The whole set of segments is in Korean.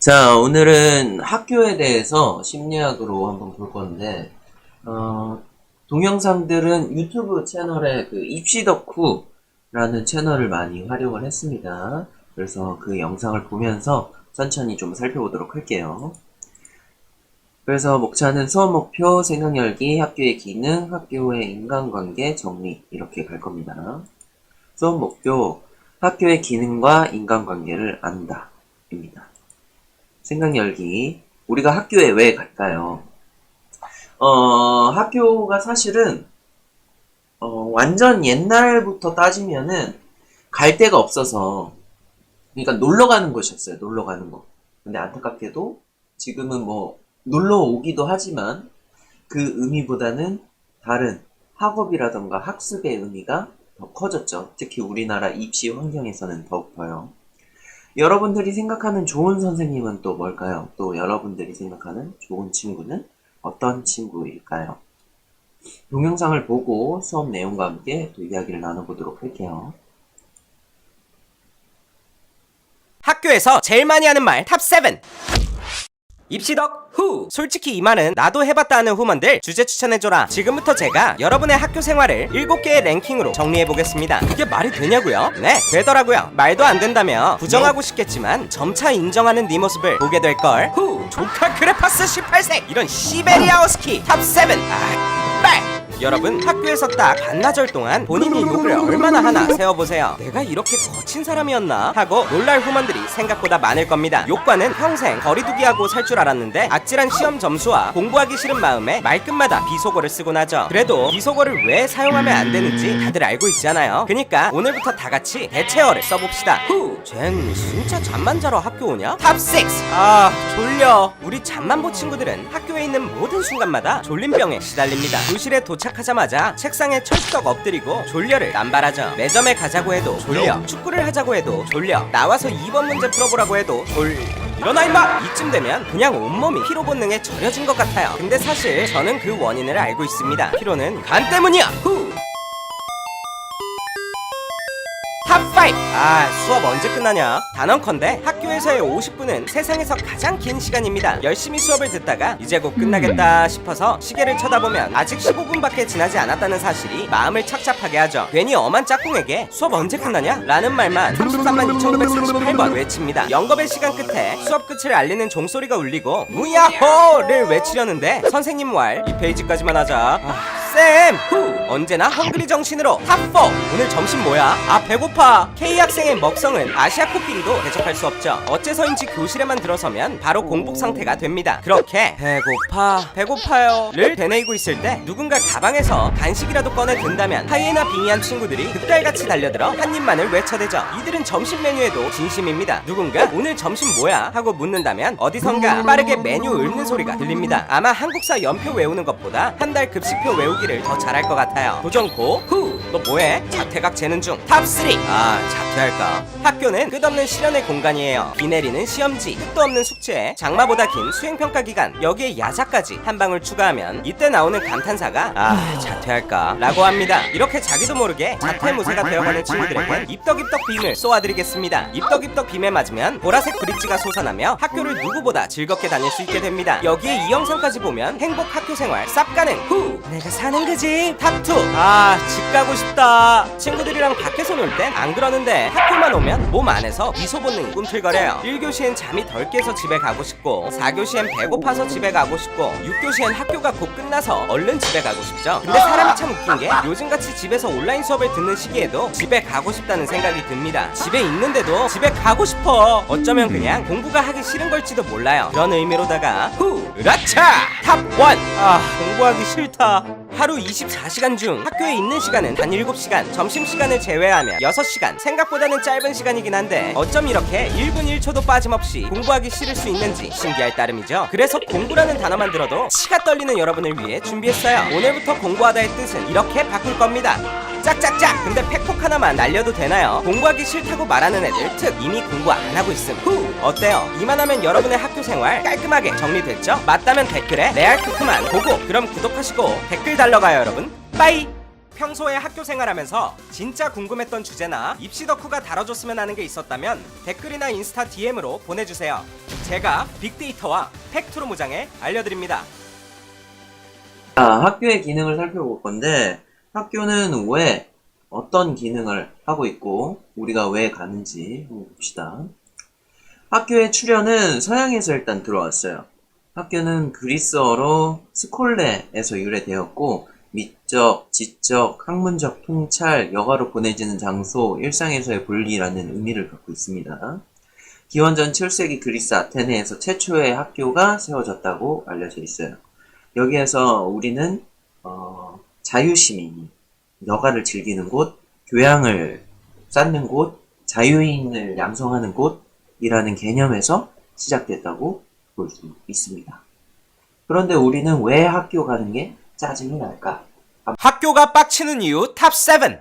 자, 오늘은 학교에 대해서 심리학으로 한번 볼 건데, 동영상들은 유튜브 채널에 그 입시 덕후라는 채널을 많이 활용을 했습니다. 그래서 그 영상을 보면서 천천히 좀 살펴보도록 할게요. 그래서 목차는 수업 목표, 생각 열기, 학교의 기능, 학교의 인간관계 정리 이렇게 갈 겁니다. 수업 목표, 학교의 기능과 인간관계를 안다 입니다. 생각 열기. 우리가 학교에 왜 갈까요? 학교가 사실은, 완전 옛날부터 따지면은 갈 데가 없어서, 그러니까 놀러 가는 곳이었어요. 놀러 가는 거. 근데 안타깝게도 지금은 뭐, 놀러 오기도 하지만 그 의미보다는 다른 학업이라던가 학습의 의미가 더 커졌죠. 특히 우리나라 입시 환경에서는 더욱더요. 여러분들이 생각하는 좋은 선생님은 또 뭘까요? 또 여러분들이 생각하는 좋은 친구는 어떤 친구일까요? 동영상을 보고 수업 내용과 함께 또 이야기를 나눠보도록 할게요. 학교에서 제일 많이 하는 말 탑 7. 입시덕 후. 솔직히 이 말은 나도 해봤다 하는 후먼들 주제 추천해줘라. 지금부터 제가 여러분의 학교 생활을 7개의 랭킹으로 정리해보겠습니다. 이게 말이 되냐고요? 네, 되더라고요. 말도 안 된다며 부정하고 싶겠지만 점차 인정하는 네 모습을 보게 될걸. 후. 조카 크레파스 18세 이런 시베리아 허스키 탑 7. 빨. 여러분, 학교에서 딱 반나절 동안 본인이 욕을 얼마나 하나 세어보세요. 내가 이렇게 거친 사람이었나 하고 놀랄 후문들이 생각보다 많을 겁니다. 욕과는 평생 거리두기하고 살 줄 알았는데 아찔한 시험 점수와 공부하기 싫은 마음에 말끝마다 비속어를 쓰곤 하죠. 그래도 비속어를 왜 사용하면 안 되는지 다들 알고 있잖아요. 그니까 오늘부터 다 같이 대체어를 써봅시다. 쟨 진짜 잠만 자러 학교 오냐? 탑 6. 졸려. 우리 잠만보 친구들은 학교에 있는 모든 순간마다 졸림병에 시달립니다. 교실에 도착하자마자 책상에 철떡 엎드리고 졸려를 남발하죠. 매점에 가자고 해도 졸려, 축구를 하자고 해도 졸려, 나와서 2번 문제 풀어보라고 해도 일어나 임마! 이쯤 되면 그냥 온몸이 피로 본능에 절여진 것 같아요. 근데 사실 저는 그 원인을 알고 있습니다. 피로는 간 때문이야! 탑 5! 수업 언제 끝나냐? 단언컨대 학교에서의 50분은 세상에서 가장 긴 시간입니다. 열심히 수업을 듣다가 이제 곧 끝나겠다 싶어서 시계를 쳐다보면 아직 15분밖에 지나지 않았다는 사실이 마음을 착잡하게 하죠. 괜히 엄한 짝꿍에게 수업 언제 끝나냐? 라는 말만 33만 2948번 외칩니다. 영겁의 시간 끝에 수업 끝을 알리는 종소리가 울리고 무야호를 외치려는데 선생님 왈 2페이지까지만 하자. 쌤! 언제나 헝그리 정신으로 탑 4! 오늘 점심 뭐야? 배고파! K학생의 먹성은 아시아 코끼리도 대접할 수 없죠. 어째서인지 교실에만 들어서면 바로 공복 상태가 됩니다. 그렇게 배고파요 를 되뇌이고 있을 때 누군가 가방에서 간식이라도 꺼내 든다면 하이에나 빙의한 친구들이 득달같이 달려들어 한 입만을 외쳐대죠. 이들은 점심 메뉴에도 진심입니다. 누군가 오늘 점심 뭐야? 하고 묻는다면 어디선가 빠르게 메뉴 읊는 소리가 들립니다. 아마 한국사 연표 외우는 것보다 한 달 급식표 외우기를 더 잘할 것 같아요. 도전고 너 뭐해? 자퇴각 재는 중. 탑 3. 자퇴할까? 학교는 끝없는 실현의 공간이에요. 비 내리는 시험지, 끝도 없는 숙제, 장마보다 긴 수행평가 기간, 여기에 야자까지 한 방울 추가하면 이때 나오는 감탄사가 자퇴할까? 라고 합니다. 이렇게 자기도 모르게 자퇴무새가 되어가는 친구들에겐 입덕입덕 빔을 쏘아드리겠습니다. 입덕입덕 빔에 맞으면 보라색 브릿지가 솟아나며 학교를 누구보다 즐겁게 다닐 수 있게 됩니다. 여기에 이 영상까지 보면 행복 학교생활 쌉 가능. 내가 사는 거지. 탑 2. 집 가고 싶다. 친구들이랑 밖에서 놀 땐 안 그러는데 학교만 오면 몸 안에서 미소 본능이 꿈틀거려요. 1교시엔 잠이 덜 깨서 집에 가고 싶고, 4교시엔 배고파서 집에 가고 싶고, 6교시엔 학교가 곧 끝나서 얼른 집에 가고 싶죠. 근데 사람이 참 웃긴 게 요즘같이 집에서 온라인 수업을 듣는 시기에도 집에 가고 싶다는 생각이 듭니다. 집에 있는데도 집에 가고 싶어. 어쩌면 그냥 공부가 하기 싫은 걸지도 몰라요. 그런 의미로다가 으라차! 탑 1! 공부하기 싫다. 하루 24시간 중 학교에 있는 시간은 단 7시간, 점심시간을 제외하면 6시간, 생각보다는 짧은 시간이긴 한데 어쩜 이렇게 1분 1초도 빠짐없이 공부하기 싫을 수 있는지 신기할 따름이죠. 그래서 공부라는 단어만 들어도 치가 떨리는 여러분을 위해 준비했어요. 오늘부터 공부하다의 뜻은 이렇게 바꿀 겁니다. 짝짝짝! 근데 팩폭 하나만 날려도 되나요? 공부하기 싫다고 말하는 애들 특 이미 공부 안 하고 있음. 어때요? 이만하면 여러분의 학교 생활 깔끔하게 정리됐죠? 맞다면 댓글에 레알 크크만 보고 그럼 구독하시고 댓글 달러가요 여러분. 빠이! 평소에 학교 생활하면서 진짜 궁금했던 주제나 입시 덕후가 다뤄줬으면 하는 게 있었다면 댓글이나 인스타 DM으로 보내주세요. 제가 빅데이터와 팩트로 무장해 알려드립니다. 학교의 기능을 살펴볼 건데, 학교는 왜 어떤 기능을 하고 있고, 우리가 왜 가는지 한번 봅시다. 학교의 출현은 서양에서 일단 들어왔어요. 학교는 그리스어로 스콜레에서 유래되었고, 미적, 지적, 학문적 통찰, 여가로 보내지는 장소, 일상에서의 분리라는 의미를 갖고 있습니다. 기원전 7세기 그리스 아테네에서 최초의 학교가 세워졌다고 알려져 있어요. 여기에서 우리는 자유시민이 여가를 즐기는 곳, 교양을 쌓는 곳, 자유인을 양성하는 곳이라는 개념에서 시작됐다고 볼 수 있습니다. 그런데 우리는 왜 학교 가는 게 짜증이 날까? 학교가 빡치는 이유 탑 7.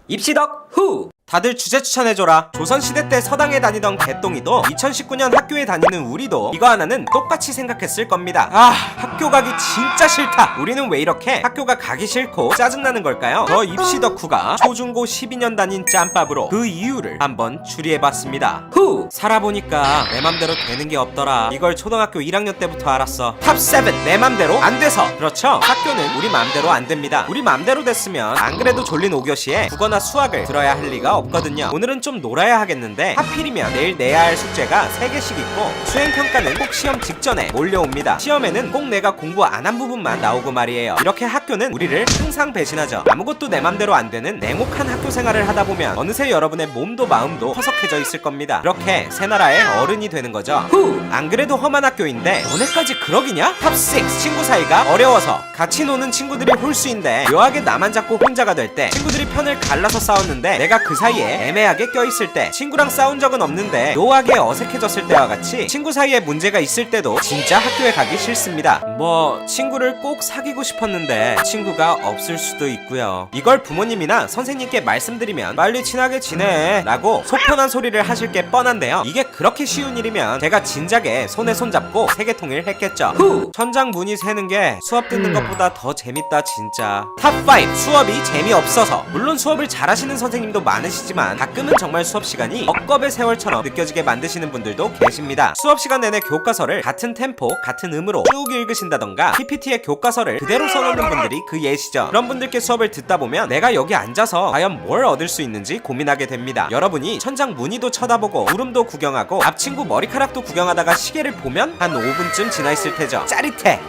입시덕 후. 다들 주제 추천해줘라. 조선시대 때 서당에 다니던 개똥이도 2019년 학교에 다니는 우리도 이거 하나는 똑같이 생각했을 겁니다. 학교 가기 진짜 싫다. 우리는 왜 이렇게 학교가 가기 싫고 짜증나는 걸까요? 저 입시 덕후가 초중고 12년 다닌 짬밥으로 그 이유를 한번 추리해봤습니다. 살아보니까 내 맘대로 되는 게 없더라. 이걸 초등학교 1학년 때부터 알았어. 탑 7. 내 맘대로 안 돼서. 그렇죠. 학교는 우리 맘대로 안 됩니다. 우리 맘대로 됐으면 안 그래도 졸린 5교시에 국어나 수학을 들어야 할 리가 없거든요. 오늘은 좀 놀아야 하겠는데 하필이면 내일 내야 할 숙제가 3개씩 있고 수행평가는 꼭 시험 직전에 몰려옵니다. 시험에는 꼭 내가 공부 안 한 부분만 나오고 말이에요. 이렇게 학교는 우리를 항상 배신하죠. 아무것도 내 맘대로 안 되는 냉혹한 학교 생활을 하다 보면 어느새 여러분의 몸도 마음도 허석해져 있을 겁니다. 이렇게 새 나라의 어른이 되는 거죠. 안 그래도 험한 학교인데 너네까지 그러기냐? 탑 6. 친구 사이가 어려워서 같이 노는 친구들이 홀수인데 묘하게 나만 잡고 혼자가 될 때 친구들이 편을 갈라서 싸웠는데 내가 그 사이에 애매하게 껴있을 때 친구랑 싸운 적은 없는데 묘하게 어색해졌을 때와 같이 친구 사이에 문제가 있을 때도 진짜 학교에 가기 싫습니다. 뭐 친구를 꼭 사귀고 싶었는데 친구가 없을 수도 있고요. 이걸 부모님이나 선생님께 말씀드리면 빨리 친하게 지내 라고 속편한 소리를 하실 게 뻔한데요. 이게 그렇게 쉬운 일이면 제가 진작에 손에 손잡고 세계통일 했겠죠. 천장 문이 새는 게 수업 듣는 것보다 더 재밌다 진짜. 탑 5. 수업이 재미없어서. 물론 수업을 잘하시는 선생님도 많으시지만 가끔은 정말 수업 시간이 억겁의 세월처럼 느껴지게 만드시는 분들도 계십니다. 수업 시간 내내 교과서를 같은 템포, 같은 음으로 쭉 읽으신다던가 PPT에 교과서를 그대로 써놓는 분들이 그 예시죠. 그런 분들께 수업을 듣다 보면 내가 여기 앉아서 과연 뭘 얻을 수 있는지 고민하게 됩니다. 여러분이 천장 무늬도 쳐다보고 구름도 구경하고 앞 친구 머리카락도 구경하다가 시계를 보면 한 5분쯤 지나 있을 테죠. 짜릿해.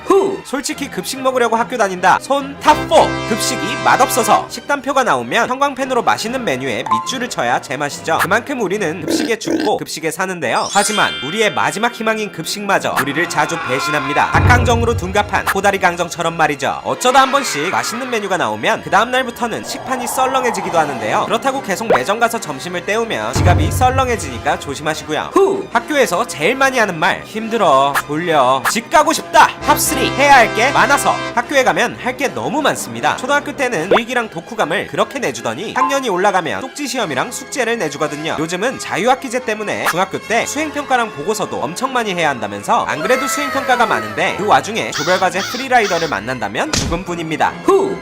솔직히 급식 먹으려고 학교 다닌다. 손 탑 4. 급식이 맛없어서 식단표가 나오면 형광펜으로 맛있는 메뉴에 밑줄을 쳐야 제맛이죠. 그만큼 우리는 급식에 죽고 급식에 사는데요. 하지만 우리의 마지막 희망인 급식마저 우리를 자주 배신합니다. 닭강정으로 둔갑한 코다리 강정처럼 말이죠. 어쩌다 한 번씩 맛있는 메뉴가 나오면 그 다음날부터는 식판이 썰렁해지기도 하는데요. 그렇다고 계속 매점 가서 점심을 때우면 지갑이 썰렁해지니까 조심하시고요. 학교에서 제일 많이 하는 말 힘들어, 졸려, 집 가고 싶다. 탑 3. 해야 할 게 많아서. 학교에 가면 할 게 너무 많습니다. 초등학교 때는 일기랑 독후감을 그렇게 내주더니 학년이 올라가면 쪽지 시험이랑 숙제를 내주거든요. 요즘은 자유학기제 때문에 중학교 때 수행평가랑 보고서도 엄청 많이 해야 한다면서 안 그래도 수행평가가 많은데 그 와중에 조별과제 프리라이더를 만난다면 죽음뿐입니다.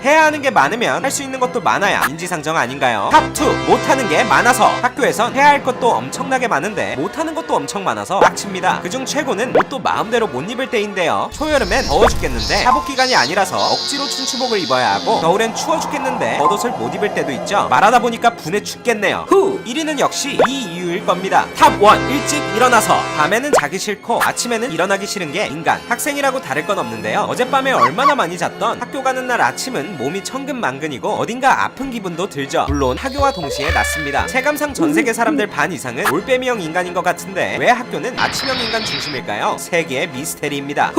해야 하는 게 많으면 할 수 있는 것도 많아야 인지상정 아닌가요? 탑 2. 못하는 게 많아서. 학교에선 해야 할 것도 엄청나게 많은데 못하는 것도 엄청 많아서 빡칩니다. 그중 최고는 옷도 마음대로 못 입을 때인데요. 초여름엔 더워 죽겠는데 사복 기간이 아니라서 억지로 춘추복을 입어야 하고 겨울엔 추워 죽겠는데 겉옷을 못 입을 때도 있죠. 말하다 보니까 분해 죽겠네요. 1위는 역시 이 이유일 겁니다. 탑 1. 일찍 일어나서. 밤에는 자기 싫고 아침에는 일어나기 싫은 게 인간. 학생이라고 다를 건 없는데요. 어젯밤에 얼마나 많이 잤던 학교 가는 날 아침은 몸이 천근만근이고 어딘가 아픈 기분도 들죠. 물론 학교와 동시에 낮습니다. 체감상 전세계 사람들 반 이상은 올빼미형 인간인 것 같은데 왜 학교는 아침형 인간 중심일까요? 세계의 미스테리입니다.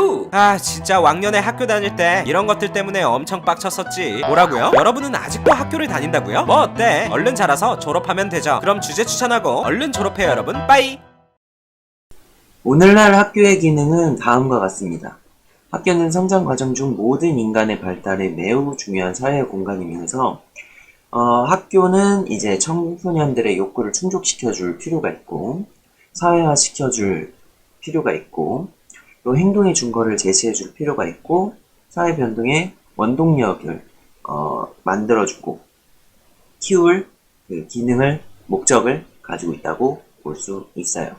진짜 왕년에 학교 다닐 때 이런 것들 때문에 엄청 빡쳤었지. 뭐라고요? 여러분은 아직도 학교를 다닌다고요? 뭐 어때? 얼른 자라서 졸업하면 되죠. 그럼 주제 추천하고 얼른 졸업해요 여러분. 빠이. 오늘날 학교의 기능은 다음과 같습니다. 학교는 성장 과정 중 모든 인간의 발달에 매우 중요한 사회 공간이면서 학교는 이제 청소년들의 욕구를 충족시켜줄 필요가 있고 사회화시켜줄 필요가 있고 또 행동의 증거를 제시해줄 필요가 있고 사회 변동의 원동력을 만들어주고 키울 그 기능을 목적을 가지고 있다고 볼 수 있어요.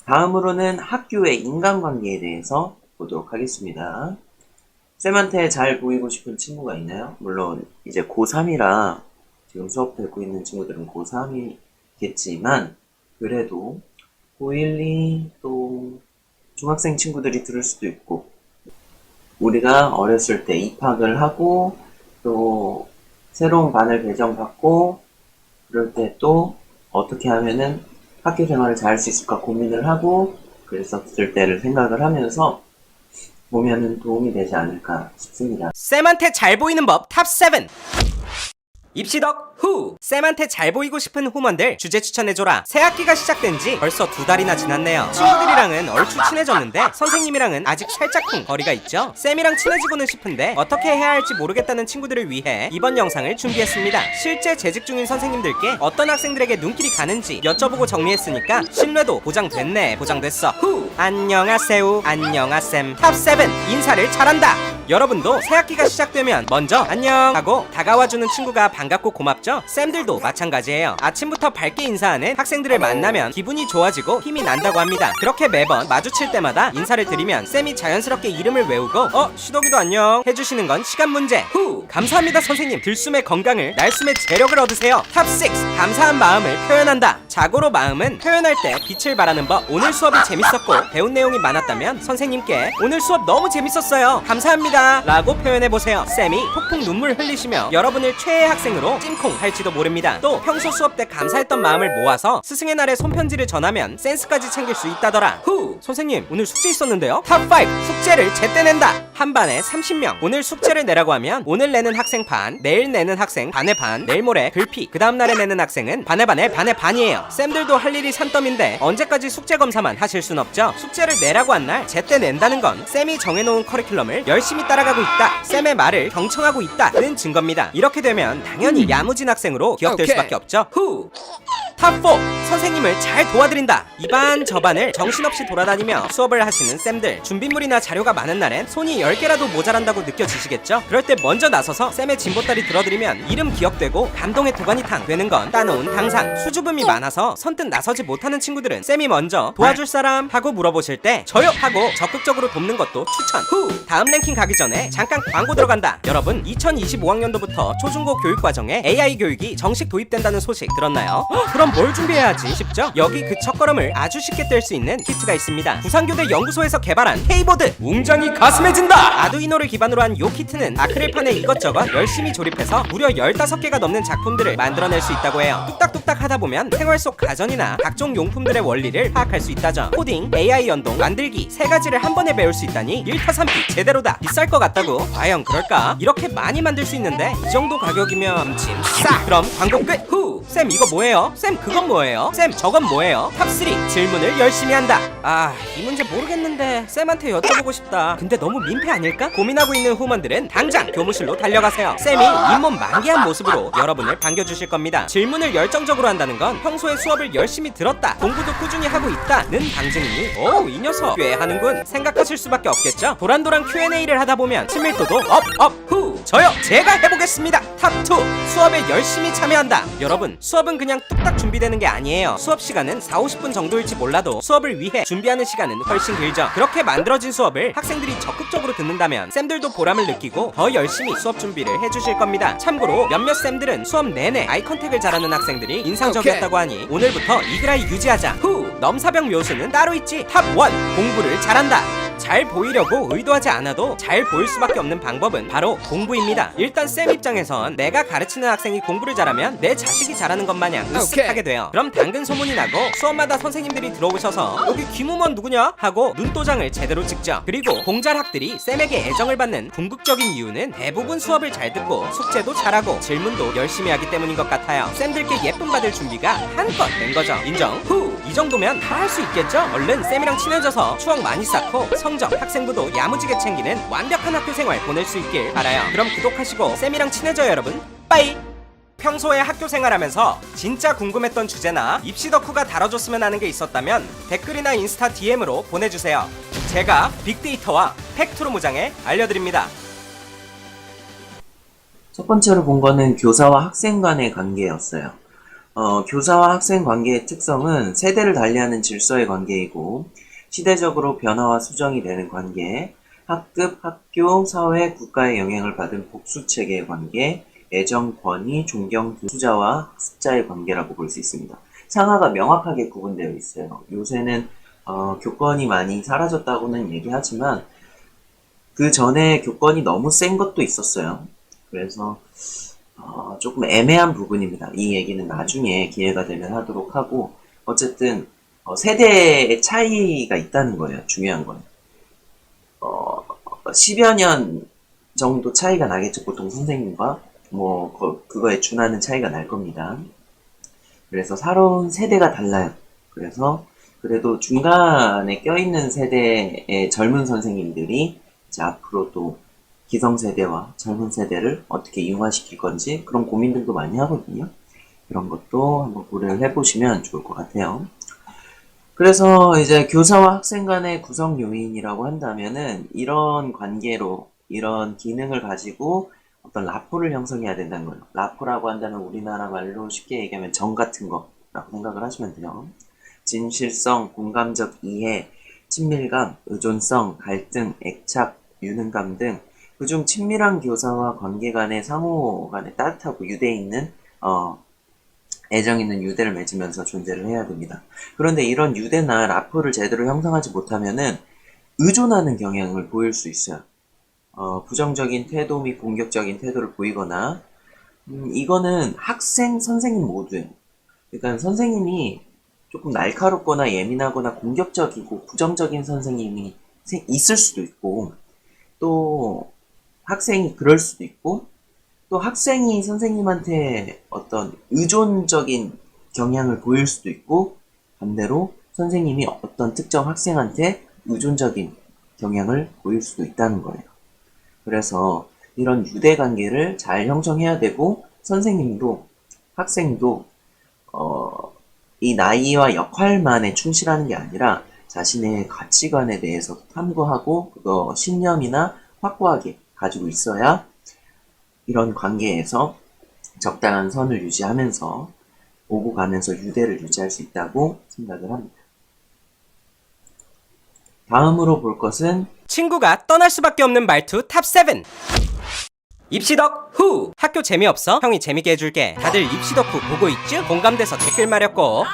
다음으로는 학교의 인간관계에 대해서 보도록 하겠습니다. 쌤한테 잘 보이고 싶은 친구가 있나요? 물론 이제 고3이라 지금 수업 듣고 있는 친구들은 고3이겠지만 그래도 고1, 2, 또 중학생 친구들이 들을 수도 있고 우리가 어렸을 때 입학을 하고 또 새로운 반을 배정받고 그럴 때 또 어떻게 하면은 학교 생활을 잘 할 수 있을까 고민을 하고 그랬었을 때를 생각을 하면서 보면은 도움이 되지 않을까 싶습니다. 쌤한테 잘 보이는 법 탑 7. 입시덕 후! 쌤한테 잘 보이고 싶은 후먼들 주제 추천해줘라. 새 학기가 시작된 지 벌써 2달이나 지났네요. 친구들이랑은 얼추 친해졌는데 선생님이랑은 아직 살짝쿵 거리가 있죠. 쌤이랑 친해지고는 싶은데 어떻게 해야 할지 모르겠다는 친구들을 위해 이번 영상을 준비했습니다. 실제 재직 중인 선생님들께 어떤 학생들에게 눈길이 가는지 여쭤보고 정리했으니까 신뢰도 보장됐네. 보장됐어. 후! 안녕하세요. 안녕하쌤. 탑 7 인사를 잘한다. 여러분도 새학기가 시작되면 먼저 안녕 하고 다가와주는 친구가 반갑고 고맙죠? 쌤들도 마찬가지예요. 아침부터 밝게 인사하는 학생들을 만나면 기분이 좋아지고 힘이 난다고 합니다. 그렇게 매번 마주칠 때마다 인사를 드리면 쌤이 자연스럽게 이름을 외우고 시덕이도 안녕 해주시는 건 시간 문제. 후! 감사합니다 선생님. 들숨의 건강을 날숨의 재력을 얻으세요. 탑 6 감사한 마음을 표현한다. 자고로 마음은 표현할 때 빛을 발하는 법. 오늘 수업이 재밌었고 배운 내용이 많았다면 선생님께 오늘 수업 너무 재밌었어요 감사합니다 라고 표현해보세요. 쌤이 폭풍 눈물 흘리시며 여러분을 최애 학생으로 찜콩 할지도 모릅니다. 또 평소 수업 때 감사했던 마음을 모아서 스승의 날에 손편지를 전하면 센스까지 챙길 수 있다더라. 후! 선생님 오늘 숙제 있었는데요. 탑 5 숙제를 제때 낸다. 한 반에 30명. 오늘 숙제를 내라고 하면 오늘 내는 학생 반, 내일 내는 학생 반의 반, 내일 모레 글피, 그 다음날에 내는 학생은 반의 반의 반의 반이에요. 쌤들도 할 일이 산더미인데 언제까지 숙제 검사만 하실 순 없죠. 숙제를 내라고 한 날 제때 낸다는 건 쌤이 정해놓은 커리큘럼을 열심히 따라가고 있다, 쌤의 말을 경청하고 있다는 증거입니다. 이렇게 되면 당연히 야무진 학생으로 기억될 수밖에 없죠. 후! 탑 4 선생님을 잘 도와드린다. 이반 저반을 정신없이 돌아다니며 수업을 하시는 쌤들, 준비물이나 자료가 많은 날엔 손이 10개라도 모자란다고 느껴지시겠죠? 그럴 때 먼저 나서서 쌤의 진보다리 들어드리면 이름 기억되고 감동의 도가니탕 되는 건 따놓은 당상. 수줍음이 많아서 선뜻 나서지 못하는 친구들은 쌤이 먼저 도와줄 사람 하고 물어보실 때 저요 하고 적극적으로 돕는 것도 추천. 후! 다음 랭킹 가기 전에 잠깐 광고 들어간다. 여러분 2025학년도부터 초중고 교육과정에 AI 교육이 정식 도입된다는 소식 들었나요? 그럼 뭘 준비해야 하지 싶죠? 여기 그 첫걸음을 아주 쉽게 뗄 수 있는 키트가 있습니다. 부산교대 연구소에서 개발한 K보드. 웅장이 가슴해진다. 아두이노를 기반으로 한 요 키트는 아크릴판에 이것저것 열심히 조립해서 무려 15개가 넘는 작품들을 만들어낼 수 있다고 해요. 뚝딱뚝딱 하다 보면 생활 속 가전이나 각종 용품들의 원리를 파악할 수 있다죠. 코딩, AI 연동, 만들기 세 가지를 한 번에 배울 수 있다니 1타3피 제대로다. 비쌀 것 같다고? 과연 그럴까? 이렇게 많이 만들 수 있는데 이 정도 가격이면 짐 싸! 그럼 광고 끝! 후! 쌤 이거 뭐예요? 쌤 그건 뭐예요? 쌤 저건 뭐예요? 탑3 질문을 열심히 한다. 이 문제 모르겠는데 쌤한테 여쭤보고 싶다. 근데 너무 민폐 아닐까? 고민하고 있는 후먼들은 당장 교무실로 달려가세요. 쌤이 잇몸 만개한 모습으로 여러분을 반겨주실 겁니다. 질문을 열정적으로 한다는 건 평소에 수업을 열심히 들었다, 공부도 꾸준히 하고 있다는 방증이니 이 녀석 꽤 하는군 생각하실 수밖에 없겠죠? 도란도란 Q&A를 하다 보면 친밀도도 업! 후! 저요! 제가 해보겠습니다. 탑2 수업에 열심히 참여한다. 여러분 수업은 그냥 뚝딱 준비되는 게 아니에요. 수업 시간은 40-50분 정도일지 몰라도 수업을 위해 준비하는 시간은 훨씬 길죠. 그렇게 만들어진 수업을 학생들이 적극적으로 듣는다면 쌤들도 보람을 느끼고 더 열심히 수업 준비를 해주실 겁니다. 참고로 몇몇 쌤들은 수업 내내 아이컨택을 잘하는 학생들이 인상적이었다고 하니 오늘부터 이그라이 유지하자. 후! 넘사벽 묘수는 따로 있지. 탑1 공부를 잘한다. 잘 보이려고 의도하지 않아도 잘 보일 수밖에 없는 방법은 바로 공부입니다. 일단 쌤 입장에선 내가 가르치는 학생이 공부를 잘하면 내 자식이 잘하는 것 마냥 으쓱하게 돼요. 그럼 당근 소문이 나고 수업마다 선생님들이 들어오셔서 여기 김우먼 누구냐? 하고 눈도장을 제대로 찍죠. 그리고 공잘학들이 쌤에게 애정을 받는 궁극적인 이유는 대부분 수업을 잘 듣고 숙제도 잘하고 질문도 열심히 하기 때문인 것 같아요. 쌤들께 예쁨 받을 준비가 한껏 된 거죠. 인정. 후! 이 정도면 다 할 수 있겠죠? 얼른 쌤이랑 친해져서 추억 많이 쌓고 성적, 학생부도 야무지게 챙기는 완벽한 학교 생활 보낼 수 있길 바라요. 그럼 구독하시고 쌤이랑 친해져요 여러분. 빠이! 평소에 학교 생활하면서 진짜 궁금했던 주제나 입시 덕후가 다뤄줬으면 하는 게 있었다면 댓글이나 인스타 DM으로 보내주세요. 제가 빅데이터와 팩트로 무장해 알려드립니다. 첫 번째로 본 거는 교사와 학생 간의 관계였어요. 교사와 학생 관계의 특성은 세대를 달리하는 질서의 관계이고 시대적으로 변화와 수정이 되는 관계, 학급, 학교, 사회, 국가의 영향을 받은 복수체계의 관계, 애정, 권위, 존경, 수자와 학습자의 관계라고 볼 수 있습니다. 상하가 명확하게 구분되어 있어요. 요새는 교권이 많이 사라졌다고는 얘기하지만 그 전에 교권이 너무 센 것도 있었어요. 그래서 조금 애매한 부분입니다. 이 얘기는 나중에 기회가 되면 하도록 하고 어쨌든 세대의 차이가 있다는 거예요. 중요한 건 10여 년 정도 차이가 나겠죠. 보통 선생님과 그거에 준하는 차이가 날 겁니다. 그래서 살아온 세대가 달라요. 그래서 그래도 중간에 껴있는 세대의 젊은 선생님들이 이제 앞으로 또 기성세대와 젊은 세대를 어떻게 이용화시킬 건지 그런 고민들도 많이 하거든요. 그런 것도 한번 고려를 해보시면 좋을 것 같아요. 그래서 이제 교사와 학생 간의 구성 요인이라고 한다면은 이런 관계로 이런 기능을 가지고 어떤 라포를 형성해야 된다는 거예요. 라포라고 한다면 우리나라 말로 쉽게 얘기하면 정 같은 거라고 생각을 하시면 돼요. 진실성, 공감적 이해, 친밀감, 의존성, 갈등, 애착, 유능감 등 그중 친밀한 교사와 관계 간의 상호 간에 따뜻하고 유대 있는 애정 있는 유대를 맺으면서 존재를 해야 됩니다. 그런데 이런 유대나 라포를 제대로 형성하지 못하면은 의존하는 경향을 보일 수 있어요. 부정적인 태도 및 공격적인 태도를 보이거나 이거는 학생, 선생님 모두예요. 그러니까 선생님이 조금 날카롭거나 예민하거나 공격적이고 부정적인 선생님이 있을 수도 있고 또 학생이 그럴 수도 있고 또 학생이 선생님한테 어떤 의존적인 경향을 보일 수도 있고 반대로 선생님이 어떤 특정 학생한테 의존적인 경향을 보일 수도 있다는 거예요. 그래서 이런 유대관계를 잘 형성해야 되고 선생님도 학생도 이 나이와 역할만에 충실하는 게 아니라 자신의 가치관에 대해서 탐구하고 그거 신념이나 확고하게 가지고 있어야 이런 관계에서 적당한 선을 유지하면서 오고 가면서 유대를 유지할 수 있다고 생각을 합니다. 다음으로 볼 것은 친구가 떠날 수밖에 없는 말투 탑7. 입시덕 후! 학교 재미없어? 형이 재밌게 해줄게. 다들 입시덕 후 보고 있쥬? 공감돼서 댓글 마렵고.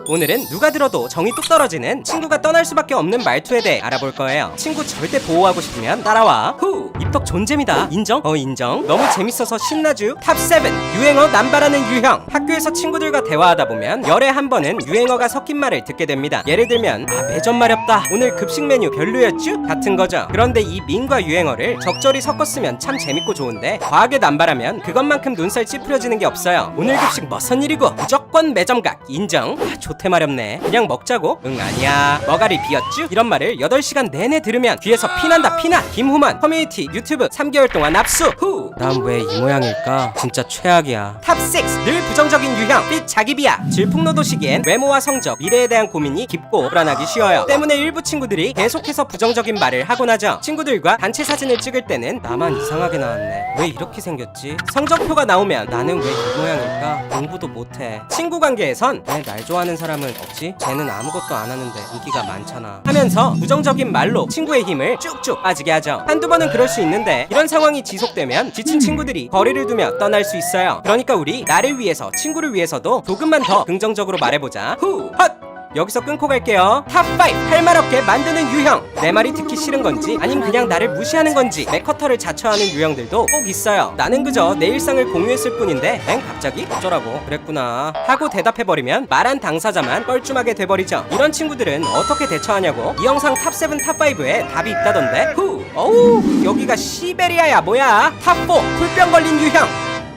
오늘은 누가 들어도 정이 뚝 떨어지는 친구가 떠날 수밖에 없는 말투에 대해 알아볼 거예요. 친구 절대 보호하고 싶으면 따라와. 후! 입덕 존잼이다. 인정? 인정. 너무 재밌어서 신나쥬? 탑7 유행어 남발하는 유형. 학교에서 친구들과 대화하다 보면 열에 한 번은 유행어가 섞인 말을 듣게 됩니다. 예를 들면 매점 마렵다. 오늘 급식 메뉴 별로였쥬? 같은 거죠. 그런데 이 밈과 유행어를 적절히 섞었으면 참 재밌고 좋은데 과하게 남발하면 그것만큼 눈살 찌푸려지는 게 없어요. 오늘 급식 무슨 일이고 무조건 매점각. 인정? 좋대 마렵네. 그냥 먹자고? 응 아니야. 머가리 비었쥬? 이런 말을 8시간 내내 들으면 귀에서 피난다 피나. 김후만 커뮤니티 유튜브 3개월 동안 압수. 후! 난 왜 이 모양일까? 진짜 최악이야. 탑6 늘 부정적인 유형 삐 자기 비하. 질풍노도 시기엔 외모와 성적 미래에 대한 고민이 깊고 불안하기 쉬워요. 때문에 일부 친구들이 계속해서 부정적인 말을 하곤 하죠. 친구들과 단체 사진을 찍을 때는 나만 이상하게 나왔네. 왜 이렇게 생겼지? 성적표가 나오면 나는 왜 이 모양일까? 공부도 못해. 친구 관계에선 왜 날 좋아하는 사람은 없지? 쟤는 아무것도 안 하는데 인기가 많잖아 하면서 부정적인 말로 친구의 힘을 쭉쭉 빠지게 하죠. 한두 번은 그럴 수 있는데 이런 상황이 지속되면 지친 친구들이 거리를 두며 떠날 수 있어요. 그러니까 우리 나를 위해서 친구를 위해서도 조금만 더 긍정적으로 말해보자. 후! 헛! 여기서 끊고 갈게요. 탑5 할 말 없게 만드는 유형. 내 말이 듣기 싫은 건지 아님 그냥 나를 무시하는 건지 맥커터를 자처하는 유형들도 꼭 있어요. 나는 그저 내 일상을 공유했을 뿐인데 갑자기 어쩌라고 그랬구나 하고 대답해버리면 말한 당사자만 뻘쭘하게 돼버리죠. 이런 친구들은 어떻게 대처하냐고. 이 영상 탑7 탑5에 답이 있다던데. 후! 어우 여기가 시베리아야 뭐야. 탑4 풀병 걸린 유형.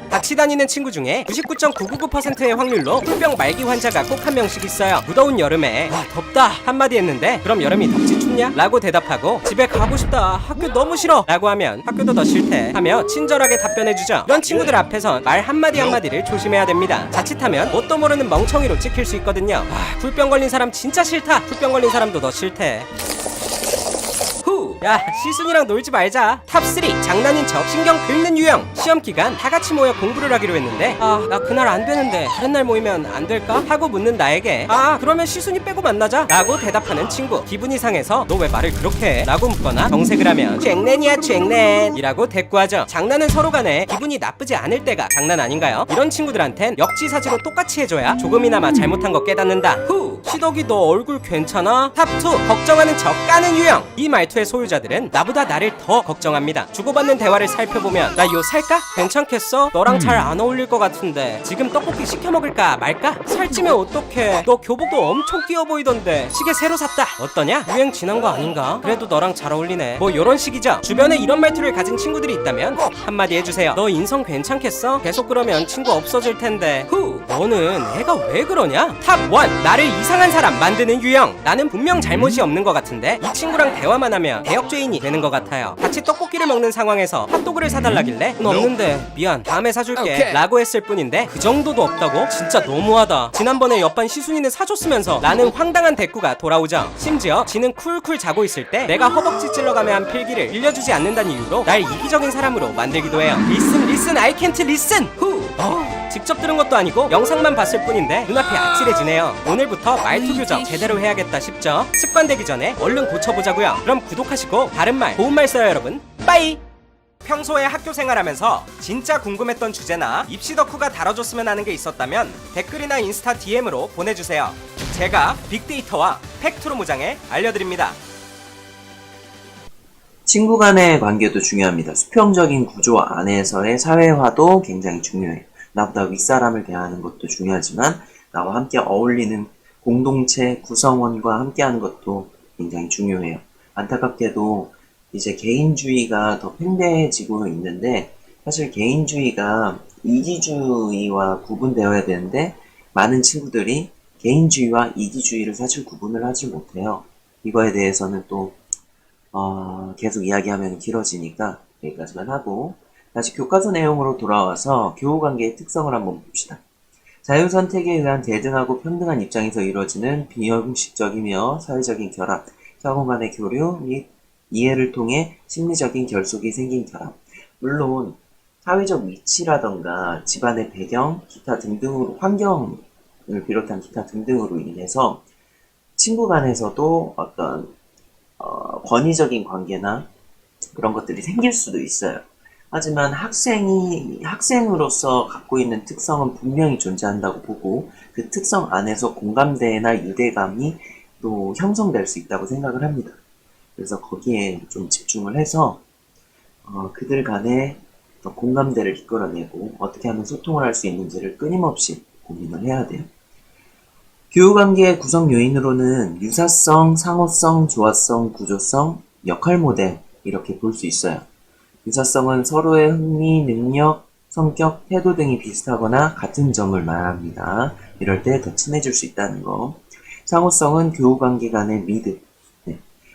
같이 다니는 친구 중에 99.999%의 확률로 풀병 말기 환자가 꼭 한 명씩 있어요. 무더운 여름에 덥다 한마디 했는데 그럼 여름이 덥지 춥냐? 라고 대답하고 집에 가고 싶다 학교 너무 싫어 라고 하면 학교도 더 싫대 하며 친절하게 답변해주죠. 이런 친구들 앞에선 말 한마디 한마디를 조심해야 됩니다. 자칫하면 뭣도 모르는 멍청이로 찍힐 수 있거든요. 풀병 걸린 사람 진짜 싫다. 풀병 걸린 사람도 더 싫대. 야, 시순이랑 놀지 말자. 탑3 장난인 척 신경 긁는 유형. 시험 기간 다 같이 모여 공부를 하기로 했는데 나 그날 안 되는데 다른 날 모이면 안 될까? 하고 묻는 나에게 그러면 시순이 빼고 만나자 라고 대답하는 친구. 기분이 상해서 너 왜 말을 그렇게 해? 라고 묻거나 정색을 하면 쟁낸이야 쟁낸 이라고 대꾸하죠. 장난은 서로 간에 기분이 나쁘지 않을 때가 장난 아닌가요? 이런 친구들한텐 역지사지로 똑같이 해줘야 조금이나마 잘못한 거 깨닫는다. 후, 시덕이 너 얼굴 괜찮아? 탑2 걱정하는 척 까는 유형. 이 말투의 소유자들은 나보다 나를 더 걱정합니다. 주고받는 대화를 살펴보면 나 이거 살까? 괜찮겠어? 너랑 잘 안 어울릴 것 같은데 지금 떡볶이 시켜 먹을까 말까? 살찌면 어떡해? 너 교복도 엄청 귀여워 보이던데 시계 새로 샀다 어떠냐? 유행 지난 거 아닌가? 그래도 너랑 잘 어울리네. 뭐 요런 식이죠. 주변에 이런 말투를 가진 친구들이 있다면 꼭 한마디 해주세요. 너 인성 괜찮겠어? 계속 그러면 친구 없어질 텐데. 후, 너는 애가 왜 그러냐? 탑1 나를 이상한 사람 만드는 유형. 나는 분명 잘못이 없는 것 같은데 이 친구랑 대화만 하면 대역죄인이 되는 것 같아요. 같이 떡볶이를 먹는 상황에서 핫도그를 사달라길래 돈 없는데 미안 다음에 사줄게 라고 했을 뿐인데 그 정도도 없다고? 진짜 너무하다. 지난번에 옆반 시순이는 사줬으면서 라는 황당한 대꾸가 돌아오죠. 심지어 지는 쿨쿨 자고 있을 때 내가 허벅지 찔러가며 한 필기를 빌려주지 않는다는 이유로 날 이기적인 사람으로 만들기도 해요. Listen I can't listen. 후. 직접 들은 것도 아니고 영상만 봤을 뿐인데 눈앞이 아찔해지네요. 오늘부터 말투 교정 제대로 해야겠다 싶죠? 습관되기 전에 얼른 고쳐보자고요. 그럼 구독하시고 바른 말 고운 말 써요 여러분. 빠이. 평소에 학교 생활하면서 진짜 궁금했던 주제나 입시 덕후가 다뤄줬으면 하는 게 있었다면 댓글이나 인스타 DM으로 보내주세요. 제가 빅데이터와 팩트로 무장해 알려드립니다. 친구 간의 관계도 중요합니다. 수평적인 구조 안에서의 사회화도 굉장히 중요해요. 나보다 윗사람을 대하는 것도 중요하지만 나와 함께 어울리는 공동체 구성원과 함께하는 것도 굉장히 중요해요. 안타깝게도 이제 개인주의가 더 팽배해지고 있는데 사실 개인주의가 이기주의와 구분되어야 되는데 많은 친구들이 개인주의와 이기주의를 사실 구분을 하지 못해요. 이거에 대해서는 또 계속 이야기하면 길어지니까 여기까지만 하고 다시 교과서 내용으로 돌아와서 교우관계의 특성을 한번 봅시다. 자유선택에 의한 대등하고 평등한 입장에서 이루어지는 비형식적이며 사회적인 결합,相간의 교류 및 이해를 통해 심리적인 결속이 생긴 결합. 물론 사회적 위치라던가 집안의 배경, 기타 등등으로 환경을 비롯한 기타 등등으로 인해서 친구 간에서도 어떤 권위적인 관계나 그런 것들이 생길 수도 있어요. 하지만 학생으로서 갖고 있는 특성은 분명히 존재한다고 보고 그 특성 안에서 공감대나 유대감이 또 형성될 수 있다고 생각을 합니다. 그래서 거기에 좀 집중을 해서 그들 간의 공감대를 이끌어내고 어떻게 하면 소통을 할 수 있는지를 끊임없이 고민을 해야 돼요. 교우관계의 구성 요인으로는 유사성, 상호성, 조화성, 구조성, 역할 모델 이렇게 볼 수 있어요. 유사성은 서로의 흥미, 능력, 성격, 태도 등이 비슷하거나 같은 점을 말합니다. 이럴 때 더 친해질 수 있다는 거. 상호성은 교우관계 간의 믿음,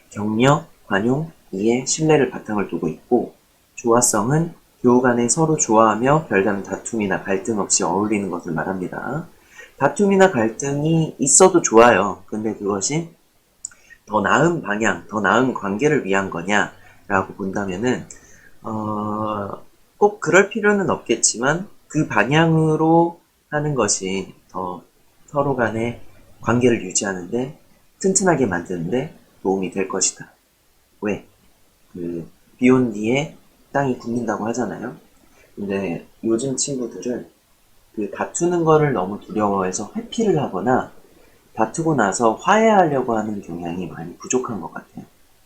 격려, 관용, 이해, 신뢰를 바탕을 두고 있고 조화성은 교우 간에 서로 좋아하며 별다른 다툼이나 갈등 없이 어울리는 것을 말합니다. 다툼이나 갈등이 있어도 좋아요. 근데 그것이 더 나은 방향, 더 나은 관계를 위한 거냐라고 본다면은 꼭 그럴 필요는 없겠지만 그 방향으로 하는 것이 더 서로 간의 관계를 유지하는데 튼튼하게 만드는데 도움이 될 것이다. 왜? 비 온 뒤에 땅이 굳는다고 하잖아요. 근데 요즘 친구들은 다투는 거를 너무 두려워해서 회피를 하거나 다투고 나서 화해하려고 하는 경향이 많이 부족한 것 같아요.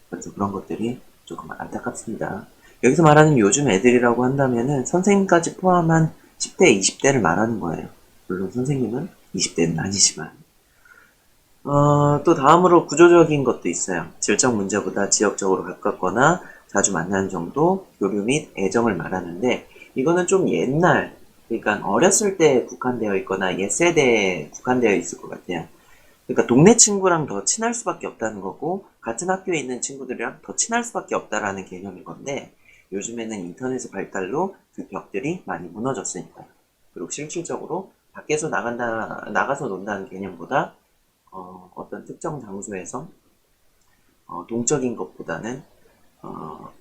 그래서 그런 것들이 조금 안타깝습니다. 여기서 말하는 요즘 애들이라고 한다면은 선생님까지 포함한 10대, 20대를 말하는 거예요. 물론 선생님은 20대는 아니지만. 또 다음으로 구조적인 것도 있어요. 질적 문제보다 지역적으로 가깝거나 자주 만나는 정도, 교류 및 애정을 말하는데 이거는 좀 옛날, 그러니까 어렸을 때 국한되어 있거나 옛 세대에 국한되어 있을 것 같아요. 그러니까 동네 친구랑 더 친할 수밖에 없다는 거고 같은 학교에 있는 친구들이랑 더 친할 수밖에 없다라는 개념인 건데 요즘에는 인터넷의 발달로 그 벽들이 많이 무너졌으니까요. 그리고 실질적으로 밖에서 나가서 논다는 개념보다 어떤 특정 장소에서 동적인 것보다는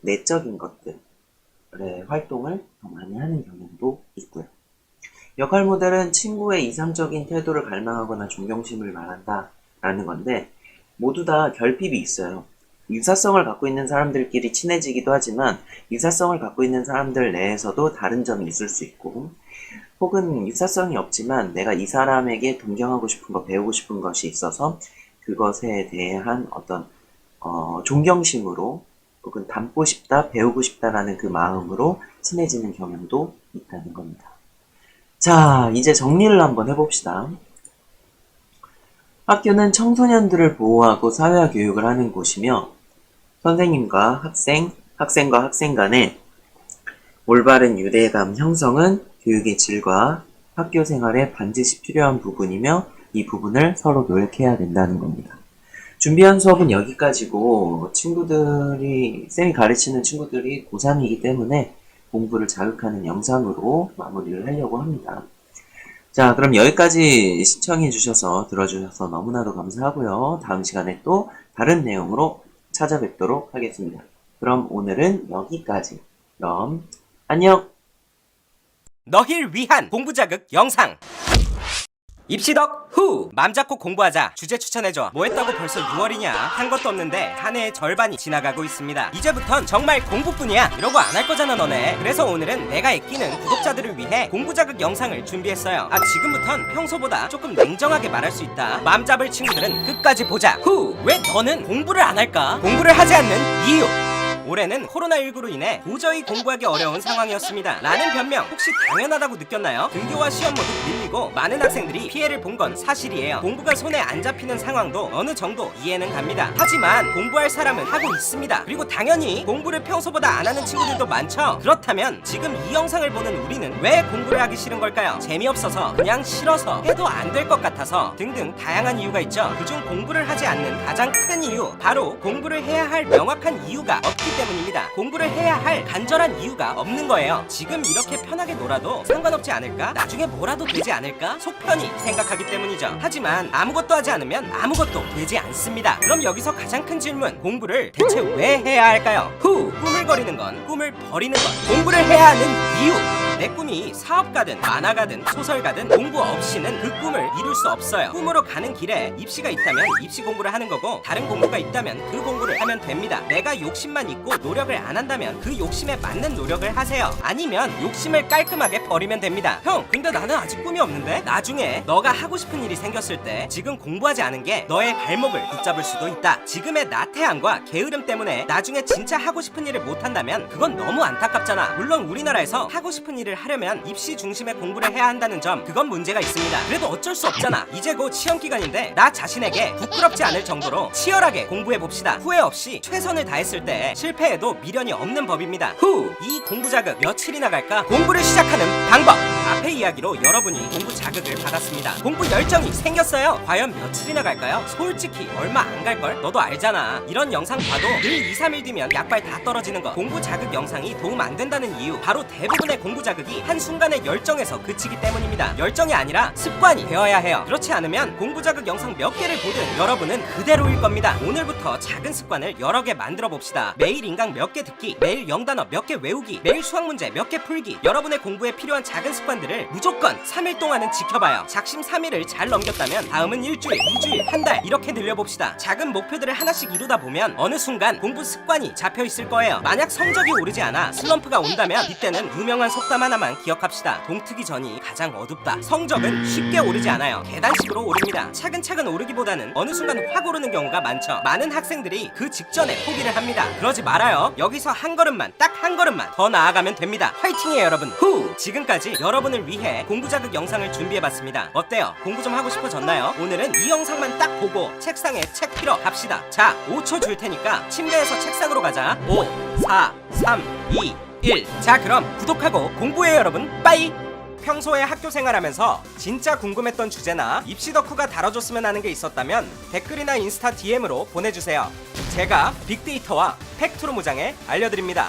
내적인 것들의 활동을 더 많이 하는 경향도 있고요. 역할 모델은 친구의 이상적인 태도를 갈망하거나 존경심을 말한다 라는 건데, 모두 다 결핍이 있어요. 유사성을 갖고 있는 사람들끼리 친해지기도 하지만 유사성을 갖고 있는 사람들 내에서도 다른 점이 있을 수 있고, 혹은 유사성이 없지만 내가 이 사람에게 동경하고 싶은 거, 배우고 싶은 것이 있어서 그것에 대한 어떤 존경심으로, 혹은 닮고 싶다, 배우고 싶다라는 그 마음으로 친해지는 경향도 있다는 겁니다. 자, 이제 정리를 한번 해봅시다. 학교는 청소년들을 보호하고 사회화 교육을 하는 곳이며, 선생님과 학생, 학생과 학생 간의 올바른 유대감 형성은 교육의 질과 학교 생활에 반드시 필요한 부분이며, 이 부분을 서로 노력해야 된다는 겁니다. 준비한 수업은 여기까지고, 쌤이 가르치는 친구들이 고3이기 때문에 공부를 자극하는 영상으로 마무리를 하려고 합니다. 자, 그럼 여기까지 시청해주셔서 들어주셔서 너무나도 감사하고요. 다음 시간에 또 다른 내용으로 찾아뵙도록 하겠습니다. 그럼 오늘은 여기까지. 그럼 안녕! 너희를 위한 공부자극 영상. 입시덕 후! 맘 잡고 공부하자. 주제 추천해줘. 뭐 했다고 벌써 6월이냐? 한 것도 없는데 한 해의 절반이 지나가고 있습니다. 이제부턴 정말 공부뿐이야. 이러고 안 할 거잖아 너네. 그래서 오늘은 내가 아끼는 구독자들을 위해 공부자극 영상을 준비했어요. 지금부턴 평소보다 조금 냉정하게 말할 수 있다. 맘 잡을 친구들은 끝까지 보자. 후! 왜 너는 공부를 안 할까? 공부를 하지 않는 이유. 올해는 코로나19로 인해 도저히 공부하기 어려운 상황이었습니다. 라는 변명 혹시 당연하다고 느꼈나요? 등교와 시험 모두 밀리고 많은 학생들이 피해를 본 건 사실이에요. 공부가 손에 안 잡히는 상황도 어느 정도 이해는 갑니다. 하지만 공부할 사람은 하고 있습니다. 그리고 당연히 공부를 평소보다 안 하는 친구들도 많죠? 그렇다면 지금 이 영상을 보는 우리는 왜 공부를 하기 싫은 걸까요? 재미없어서, 그냥 싫어서, 해도 안 될 것 같아서 등등 다양한 이유가 있죠. 그중 공부를 하지 않는 가장 큰 이유, 바로 공부를 해야 할 명확한 이유가 없기 때문입니다. 공부를 해야 할 간절한 이유가 없는 거예요. 지금 이렇게 편하게 놀아도 상관없지 않을까? 나중에 뭐라도 되지 않을까? 속편히 생각하기 때문이죠. 하지만 아무것도 하지 않으면 아무것도 되지 않습니다. 그럼 여기서 가장 큰 질문, 공부를 대체 왜 해야 할까요? 후! 꿈을 거리는 건, 꿈을 버리는 건, 공부를 해야 하는 이유. 내 꿈이 사업가든 만화가든 소설가든 공부 없이는 그 꿈을 이룰 수 없어요. 꿈으로 가는 길에 입시가 있다면 입시 공부를 하는 거고, 다른 공부가 있다면 그 공부를 하면 됩니다. 내가 욕심만 있고 노력을 안 한다면 그 욕심에 맞는 노력을 하세요. 아니면 욕심을 깔끔하게 버리면 됩니다. 형, 근데 나는 아직 꿈이 없는데? 나중에 너가 하고 싶은 일이 생겼을 때 지금 공부하지 않은 게 너의 발목을 붙잡을 수도 있다. 지금의 나태함과 게으름 때문에 나중에 진짜 하고 싶은 일을 못한다면 그건 너무 안타깝잖아. 물론 우리나라에서 하고 싶은 일을 하려면 입시 중심의 공부를 해야 한다는 점, 그건 문제가 있습니다. 그래도 어쩔 수 없잖아. 이제 곧 시험 기간인데 나 자신에게 부끄럽지 않을 정도로 치열하게 공부해봅시다. 후회 없이 최선을 다했을 때 실패해도 미련이 없는 법입니다. 후! 이 공부 자극 며칠이나 갈까? 공부를 시작하는 방법! 앞의 이야기로 여러분이 공부 자극을 받았습니다. 공부 열정이 생겼어요. 과연 며칠이나 갈까요? 솔직히 얼마 안 갈걸? 너도 알잖아. 이런 영상 봐도 늘 2, 3일 뒤면 약발 다 떨어지는 거. 공부 자극 영상이 도움 안 된다는 이유, 바로 대부분의 공부 자극이 한순간의 열정에서 그치기 때문입니다. 열정이 아니라 습관이 되어야 해요. 그렇지 않으면 공부 자극 영상 몇 개를 보든 여러분은 그대로일 겁니다. 오늘부터 작은 습관을 여러 개 만들어 봅시다. 매일 인강 몇 개 듣기, 매일 영단어 몇 개 외우기, 매일 수학 문제 몇 개 풀기. 여러분의 공부에 필요한 작은 습관들을 무조건 3일 동안은 지켜봐요. 작심 3일을 잘 넘겼다면 다음은 일주일, 2주일, 한 달 이렇게 늘려봅시다. 작은 목표들을 하나씩 이루다 보면 어느 순간 공부 습관이 잡혀있을 거예요. 만약 성적이 오르지 않아 슬럼프가 온다면 이때는 유명한 속담 하나만 기억합시다. 동트기 전이 가장 어둡다. 성적은 쉽게 오르지 않아요. 계단식으로 오릅니다. 차근차근 오르기보다는 어느 순간 확 오르는 경우가 많죠. 많은 학생들이 그 직전에 포기를 합니다. 그러지 말아요. 여기서 한 걸음만, 딱 한 걸음만 더 나아가면 됩니다. 화이팅이에요 여러분. 후! 지금까지 여러분을 위해 공부 자극 영상을 준비해봤습니다. 어때요? 공부 좀 하고 싶어졌나요? 오늘은 이 영상만 딱 보고 책상에 책 필어 갑시다. 자, 5초 줄 테니까 침대에서 책상으로 가자. 5, 4, 3, 2, 1. 자, 그럼 구독하고 공부해요 여러분. 빠이! 평소에 학교 생활하면서 진짜 궁금했던 주제나 입시 덕후가 다뤄줬으면 하는 게 있었다면 댓글이나 인스타 DM으로 보내주세요. 제가 빅데이터와 팩트로 무장해 알려드립니다.